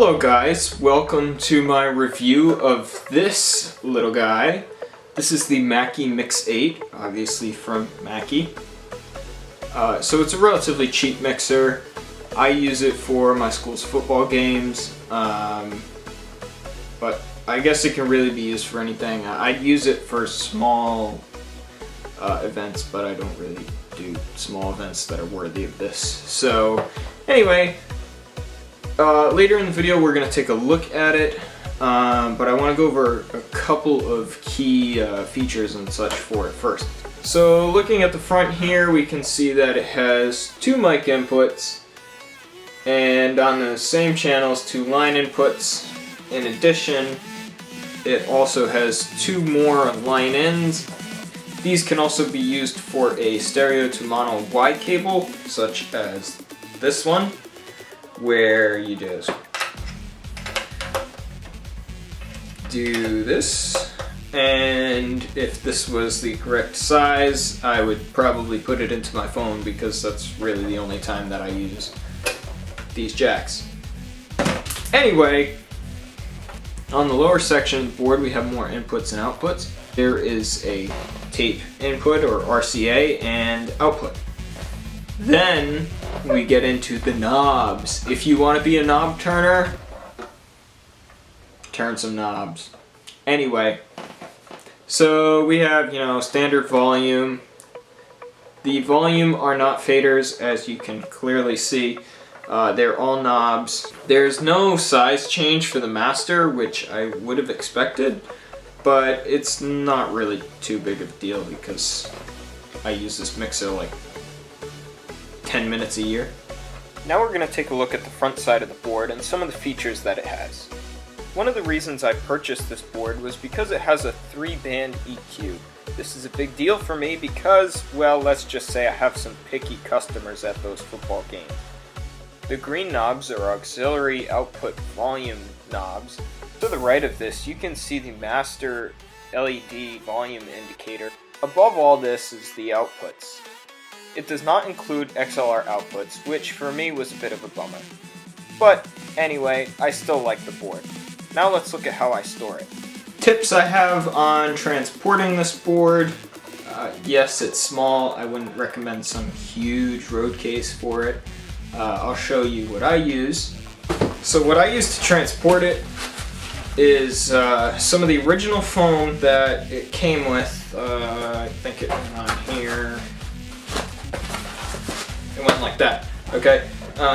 Hello guys, welcome to my review of this little guy. This is the Mackie Mix8, obviously from Mackie. So it's a relatively cheap mixer. I use it for my school's football games, but I guess it can really be used for anything. I'd use it for small events, but I don't really do small events that are worthy of this. So anyway, later in the video we're going to take a look at it, but I want to go over a couple of key features and such for it first. So looking at the front here, we can see that it has two mic inputs, and on the same channels, two line inputs. In addition, it also has two more line ins. These can also be used for a stereo to mono wide cable, such as this one, where you just do this, and if this was the correct size, I would probably put it into my phone because that's really the only time that I use these jacks. Anyway, on the lower section of the board we have more inputs and outputs. There is a tape input or RCA and output. Then we get into the knobs. If you want to be a knob turner, turn some knobs. Anyway, so we have, standard volume. The volume are not faders, as you can clearly see. They're all knobs. There's no size change for the master, which I would have expected, but it's not really too big of a deal because I use this mixer like 10 minutes a year. Now we're going to take a look at the front side of the board and some of the features that it has. One of the reasons I purchased this board was because it has a 3-band EQ. This is a big deal for me because, well, let's just say I have some picky customers at those football games. The green knobs are auxiliary output volume knobs. To the right of this, you can see the master LED volume indicator. Above all this is the outputs. It does not include XLR outputs, which for me was a bit of a bummer. But anyway, I still like the board. Now let's look at how I store it. Tips I have on transporting this board. Yes, it's small. I wouldn't recommend some huge road case for it. I'll show you what I use. So what I use to transport it is some of the original foam that it came with. I think it went on here. It went like that, okay?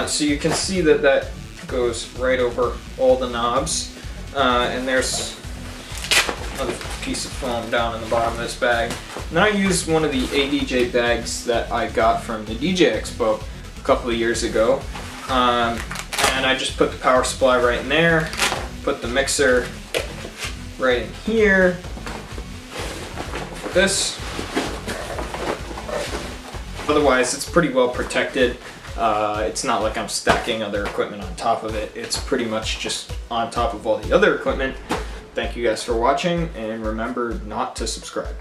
So you can see that that goes right over all the knobs. And there's another piece of foam down in the bottom of this bag. And then I used one of the ADJ bags that I got from the DJ Expo a couple of years ago. And I just put the power supply right in there, put the mixer right in here, this. Otherwise, it's pretty well protected. It's not like I'm stacking other equipment on top of it. It's pretty much just on top of all the other equipment. Thank you guys for watching, and remember not to subscribe.